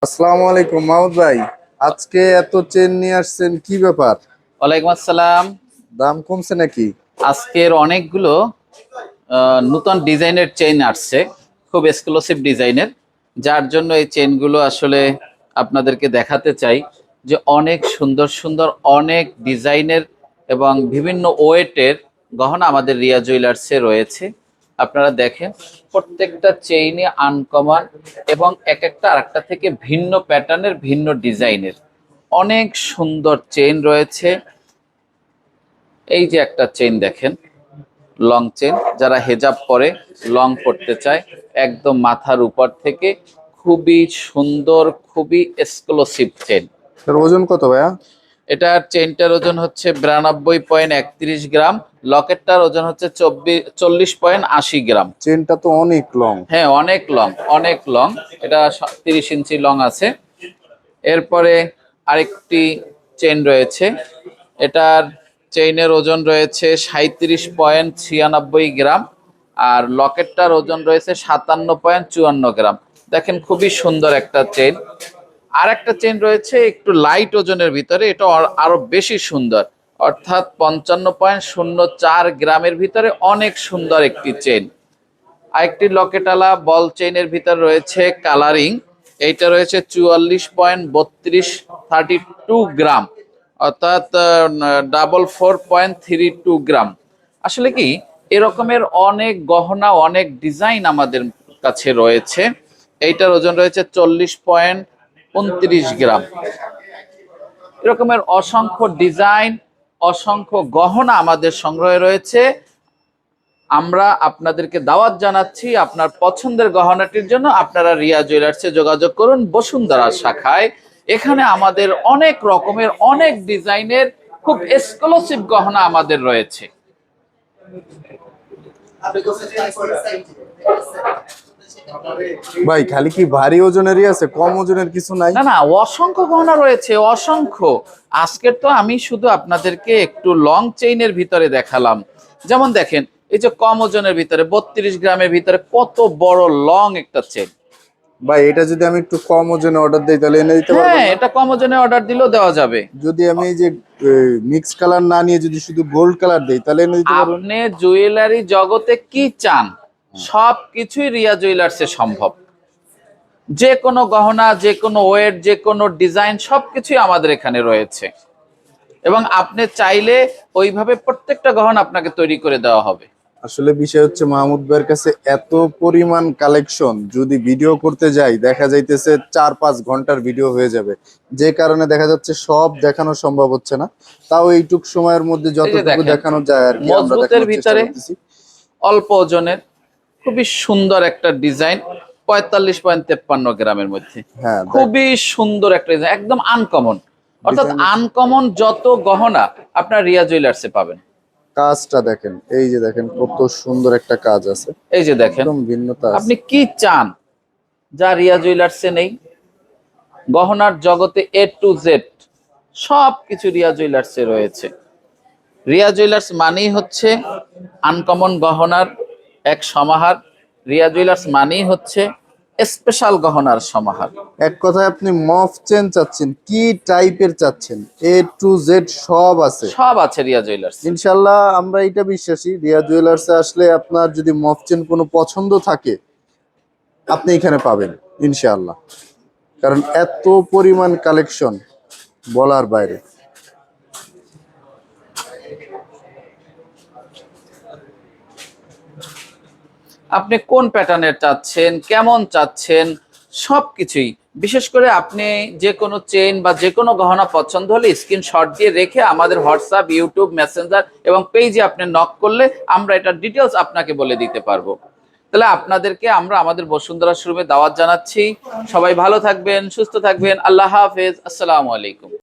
আসসালামু আলাইকুম মাহমুদ ভাই। আজকে এত চেন নিয়ে আসছেন, কি ব্যাপার? ওয়ালাইকুম আসসালাম। দাম কমছে নাকি? আজকের অনেকগুলো নতুন ডিজাইনের চেইন আসছে, খুব এক্সক্লুসিভ ডিজাইনের, যার জন্য এই চেইনগুলো আসলে আপনাদেরকে দেখাতে চাই যে অনেক সুন্দর সুন্দর অনেক ডিজাইনের এবং বিভিন্ন ওয়েটের গহনা আমাদের রিয়া জুয়েলার্সে রয়েছে। আপনারা দেখেন প্রত্যেকটা চেইনে আনকমন এবং এক একটা আরেকটা থেকে ভিন্ন প্যাটার্নের ভিন্ন ডিজাইনের অনেক সুন্দর চেইন রয়েছে। এই যে একটা চেইন দেখেন, লং চেইন, যারা হেজাব পরে লং পড়তে চায়, একদম মাথার উপর থেকে খুবই সুন্দর, খুবই এক্সক্লুসিভ চেইন। এর ওজন কত ভাইয়া? এটার চেইনটার ওজন হচ্ছে 92.31 গ্রাম, লকেটটার ওজন হচ্ছে 40.80 গ্রাম। চেনটা তো অনেক লং। হ্যাঁ, অনেক লং, অনেক লং। এটা 30 ইঞ্চি লং আছে। এরপরে আরেকটি চেইন রয়েছে, এটার চেইনের ওজন রয়েছে 37.96 গ্রাম, আর লকেটটার ওজন রয়েছে 57.54 গ্রাম। দেখেন খুবই সুন্দর একটা চেইন। আর একটা চেইন রয়েছে একটু লাইট ওজনের ভিতরে, এটা আরো বেশি সুন্দর, অর্থাৎ 55.04 গ্রামের ভিতরে অনেক সুন্দর একটি চেইন। আরেকটি লকেটালা বল চেইনের ভিতর রয়েছে কালারিং, এইটা রয়েছে 44.32 গ্রাম, অর্থাৎ 44.32 গ্রাম। আসলে কি, এরকমের অনেক গহনা অনেক ডিজাইন আমাদের কাছে রয়েছে। এইটার ওজন রয়েছে 40.29 গ্রাম। এরকমের অসংখ্য ডিজাইন, অসংখ্য গহনা আমাদের সংগ্রহে রয়েছে। আমরা আপনাদেরকে দাওয়াত জানাচ্ছি আপনার পছন্দের গহনাটির জন্য আপনারা রিয়া জুয়েলার্সে যোগাযোগ করুন বসুন্ধরা শাখায়। এখানে আমাদের অনেক রকমের অনেক ডিজাইনের খুব এক্সক্লুসিভ গহনা আমাদের রয়েছে। ভাই খালি কি ভারী ওজনেরই আছে, কম ওজনের কিছু নাই? না না, অসংখ্য গহনা রয়েছে, অসংখ্য। আজকের তো আমি শুধু আপনাদেরকে একটু লং চেইনের ভিতরে দেখালাম। যেমন দেখেন, এই যে কম ওজনের ভিতরে 32 গ্রামের ভিতরে কত বড় লং একটা চেইন। ভাই এটা যদি আমি একটু কম ওজনে অর্ডার দিই তাহলে এনে দিতে হ্যাঁ, পারবেন না? এটা কম ওজনে অর্ডার দিলেও দেওয়া যাবে। যদি আমি এই যে মিক্স কালার না নিয়ে যদি শুধু গোল্ড কালার দেই তাহলে এনে দিতে পারবেন? আপনি জুয়েলারি জগতে কি চান, সব কিছুই রিয়া জুয়েলার্সে সম্ভব। যে কোনো গহনা, যে কোনো ওয়েট, যে কোনো ডিজাইন সবকিছুই আমাদের এখানে রয়েছে, এবং আপনি চাইলে ওইভাবে প্রত্যেকটা গহনা আপনাকে তৈরি করে দেওয়া হবে। আসলে বিষয় হচ্ছে মাহমুদ ভাইয়ের কাছে এত পরিমাণ কালেকশন, যদি ভিডিও করতে যাই দেখা যাইতেছে 4-5 ঘন্টার ভিডিও হয়ে যাবে, যে কারণে দেখা যাচ্ছে সব দেখানো সম্ভব হচ্ছে না। তাও এইটুক সময়ের মধ্যে এই যে যতটুকু দেখেন, দেখানো যায় আর কি আমরা মজবুতের দেখানোর চেষ্টা ভিতরে করতেছি। অল্প ওজনের খুবই সুন্দর একটা ডিজাইন, 45.53 গ্রামের মধ্যে হ্যাঁ খুবই সুন্দর একটা ডিজাইন, একদম আনকমন। অর্থাৎ ডিজাইন, আনকমন যত গহনা আপনার রিয়া জুয়েলার্সে পাবেন। কাজটা দেখেন, এই যে দেখেন কত সুন্দর একটা কাজ আছে, এই যে দেখেন, একদম ভিন্নতা আছে। আপনি কি চান যা রিয়া জুয়েলার্সে নেই? গহনার জগতে A to Z সব কিছু রিয়া জুয়েলার্সে রয়েছে। রিয়া জুয়েলার্স মানেই হচ্ছে আনকমন গহনার এক সমাহার। রিয়া জুয়েলার্স মানেই হচ্ছে স্পেশাল গহনার সমাহার। এক কথায় আপনি মফ চেন চাচ্ছেন, কি টাইপের চাচ্ছেন, A to Z সব আছে। সব আছে রিয়া জুয়েলার্স। ইনশাল্লাহ আমরা এটা বিশ্বাসী, রিয়া জুয়েলার্সে আসলে আপনার যদি মফচেন কোনো পছন্দ থাকে আপনি এখানে পাবেন ইনশাআল্লাহ, কারণ এত পরিমাণ কালেকশন বলার বাইরে। আপনি কোন প্যাটার্নের চাচ্ছেন, কেমন চাচ্ছেন, সবকিছুই। বিশেষ করে আপনি যে কোনো চেইন বা যে কোনো গহনা পছন্দ হলে স্ক্রিনশট দিয়ে রেখে আমাদের হোয়াটসঅ্যাপ, ইউটিউব, মেসেঞ্জার এবং পেজে আপনি নক করলে আমরা এটার ডিটেলস আপনাকে বলে দিতে পারবো। তাহলে আপনাদেরকে আমরা আমাদের বসুন্ধরা শোরুমে দাওয়াত জানাচ্ছি। সবাই ভালো থাকবেন, সুস্থ থাকবেন। আল্লাহ হাফেজ, আসসালামু আলাইকুম।